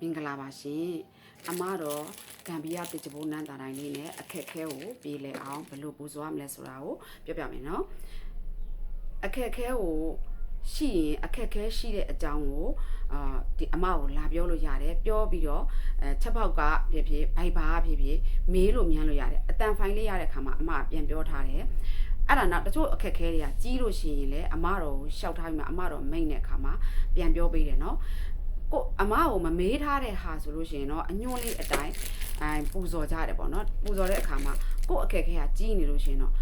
မင်္ဂလာပါရှင်အမတော့ဂမ်ဘီယာတစ်ချပိုးနန်းတာတိုင်းလေးနဲ့အခက်ခဲကိုပြေးလဲအောင်ဘယ်လိုပူဇော်ရမလဲဆိုတာကိုပြောပြမယ်နော်အခက်ခဲကိုရှိရင်အခက်ခဲရှိတဲ့အကြောင်းကိုဒီအမကိုလာပြောလို့ရတယ်ပြောပြီးတော့ချက်ပေါက်ကဖြစ်ဖြစ်ဘိုက်ဘာဖြစ်ဖြစ်မေးလို့မြန်းလို့ရတယ်အတန်ဖိုင်လေးရတဲ့ခါမှာအမပြန်ပြောထားတယ်အဲ့ဒါနောက်တချို့အခက်ခဲတွေကကြီးလို့ရှိရင်လည်းအမတော်ကိုရှောက်ထားပြီးမှအမတော်မိတ်တဲ့အခါမှာပြန်ပြောပေးတယ်နော်ကိုအမကိုမမေးထားတဲ့ဟာဆိုလို့ရှိရင်တော့အညွန့်လေးအတိုင်းပူဇော်ကြတယ်ပေါ့နော်ပူဇော်တဲ့အခါမှာကိုအခက်ခဲကကြီးနေလို့ရှိရင်တော့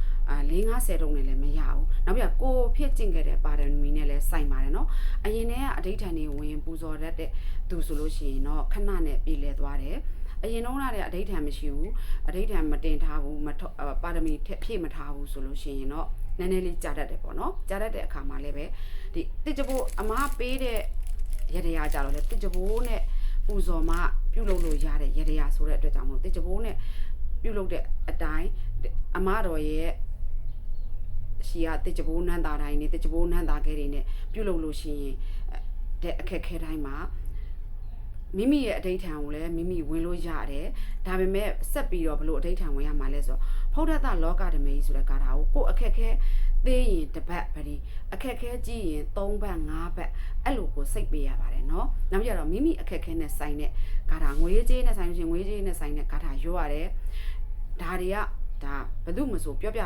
4-50တုံးနဲ့လည်းမရဘူးနောက်ပြီးကိုဖြစ်ကျင့်ခဲ့တဲ့ပါရမီနဲ့လည်းစိုက်ပါတယ်နော်အရင်တည်းကအဋိဌာန်တွေဝင်ပူဇော်တတ်တဲ့သူဆိုလို့ရှိရင်တော့ခဏနဲ့ပြေးလဲသွားတယ်အရင်တုန်းကလည်းအဋိဌာန်မရှိဘူးအဋိဌာန်မတင်ထားဘူးပါရမီဖြည့်မထားဘူးဆိုလို့ရှိရင်တော့နည်းနည်းလေးကြာတတ်တယ်ပေါ့နော်ကြာတတ်တဲ့အခါမှာလည်းပဲဒီတစ်ချပိုးအမပေးတဲ့ရတရားကြတော့လေတစ်ချပိုးနဲ့ပူဇော်မှပြုလုပ်လို့ရတဲ့ရတရားဆိုတဲ့အတွက်ကြောင့်မလို့တစ်ချပိုးနဲ့ပြုလုပ်တဲ့အတိုင်းအမတော်ရဲ့ရှိရတစ်ချပိုးနန်းသားတိုင်းနဲ့တစ်ချပိုးနန်းသားခဲတွေနဲ့ပြုလုပ်လို့ရှိရင်တဲ့အခက်ခဲတိုင်းမှာမိမိရဲ့အဋိဌာန်ကိုလည်းမိမိဝင်လို့ရတယ်ဒါပေမဲ့ဆက်ပြီးတော့ဘလို့အဋိဌာန်ဝင်ရမှာလဲဆိုတော့ဖုဒ္ဓတလောကဓမေဆိုတဲ့ကာထာကိုအခက်ခဲသေးရင်တစ်ပတ်ဗတိအခက်ခဲကြည့်ရင်3ပတ်5ပတ်အဲ့လိုကိုစိတ်ပေးရပါတယ်เนาะနောက်ပြတော့မိမိအခက်ခဲနဲ့ဆိုင်တဲ့ကာထာငွေကြေးနဲ့ဆိုင်လို့ရှိရင်ငွေကြေးနဲ့ဆိုင်တဲ့ကာထာရွတ်ရတယ်ဒါတွေကဒါဘယ်သူမှမဆိုပြောပြ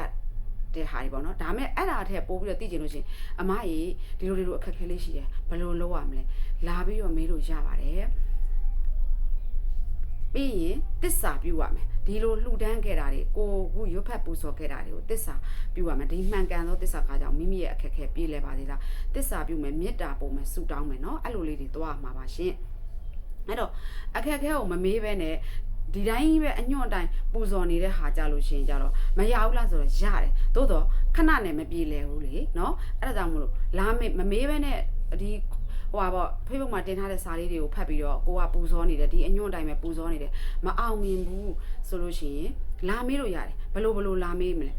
တဲ့ဟာတွေပေါ့နော်ဒါမဲ့အဲ့ဒါအထက်ပို့ပြီးတော့သိချင်လို့ရှိရင်အမကြီးဒီလိုအခက်ခဲလေးရှိတယ်ဘယ်လိုလုပ်ရမလဲလာပြီးတော့မေးလို့ရပါတယ်ပြီးရင်တစ္ဆာပြုရမယ်ဒီလိုလှူဒန်းခဲ့တာတွေကိုရွတ်ဖတ်ပူဇော်ခဲ့တာတွေကိုတစ္ဆာပြုရမယ်ဒီမှန်ကန်သောတစ္ဆာခါကြောင့်မိမိရဲ့အခက်ခဲပြေးလဲပါသေးလားတစ္ဆာပြုမယ်မေတ္တာပို့မယ်ဆုတောင်းမယ်เนาะအဲ့လိုလေးတွေသွားမှာပါရှင်အဲ့တော့အခက်ခဲကိုမမေးဘဲနဲ့ဒီတိုင်းပဲအညွန့်တိုင်းပူဇော်နေတဲ့ဟာကြလို့ရှိရင်ကြတော့မရဘူးလားဆိုတော့ရတယ်သို့တော့ခဏနဲ့မပြေလဲဘူးလေเนาะအဲ့ဒါကြောင့်မလို့လာမမေးဘဲနဲ့ဒီဟိုပါပေါ့ Facebook မှာတင်ထားတဲ့စာလေးတွေကိုဖတ်ပြီးတော့ကိုကပူဇော်နေတယ်ဒီအညွန့်တိုင်းပဲပူဇော်နေတယ်မအောင်မြင်ဘူးဆိုလို့ရှိရင်လာမေးလို့ရတယ်ဘလို့လာမေးမလဲ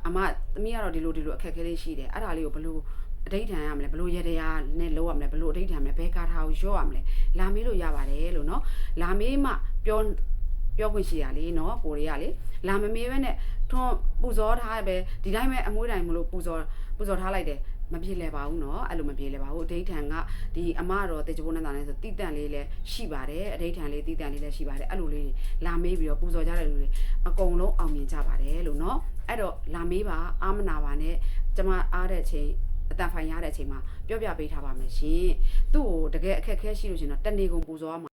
အမသမီးကတော့ဒီလိုအခက်အခဲလေးရှိတယ်အဲ့ဒါလေးကိုဘလို့အဋိဌာန်ရမလဲဘလို့ရတရားနဲ့လောက်ရမလဲဘလို့အဋိဌာန်မလဲဘယ်ကာထာကိုရော့ရမလဲလာမေးလို့ရပါတယ်လို့နော်လာမေးမှပြောခွင့်ရှိရလေနော်ကိုတွေကလေလာမမေးပဲနဲ့ထွန်းပူဇော်ထားပဲဒီတိုင်းပဲအမွှေးတိုင်းမလို့ပူဇော်ထားလိုက်တယ်မပြေလဲပါဘူးเนาะအဲ့လိုမပြေလဲပါဘူးအဋိဌာန်ကဒီအမတော်တေချဘုန်းနဲ့တာနဲ့ဆိုတိတန့်လေးလည်းရှိပါတယ်အဋိဌာန်လေးတိတန့်လေးလည်းရှိပါတယ်အဲ့လိုလေးလာမေးပြီးတော့ပူဇော်ကြတဲ့လူတွေအကုန်လုံးအောင်မြင်ကြပါတယ်လို့เนาะအဲ့တော့လာမေးပါအာမနာပါနဲ့ကျမအားတဲ့အချိန်အတန်ဖိုင်ရတဲ့အချိန်မှာပြောပြပေးထားပါမယ်ရှင်သူ့ကိုတကယ်အခက်ခဲရှိလို့ရှင်တော့တနေ့ကုန်ပူဇော်ရမှာ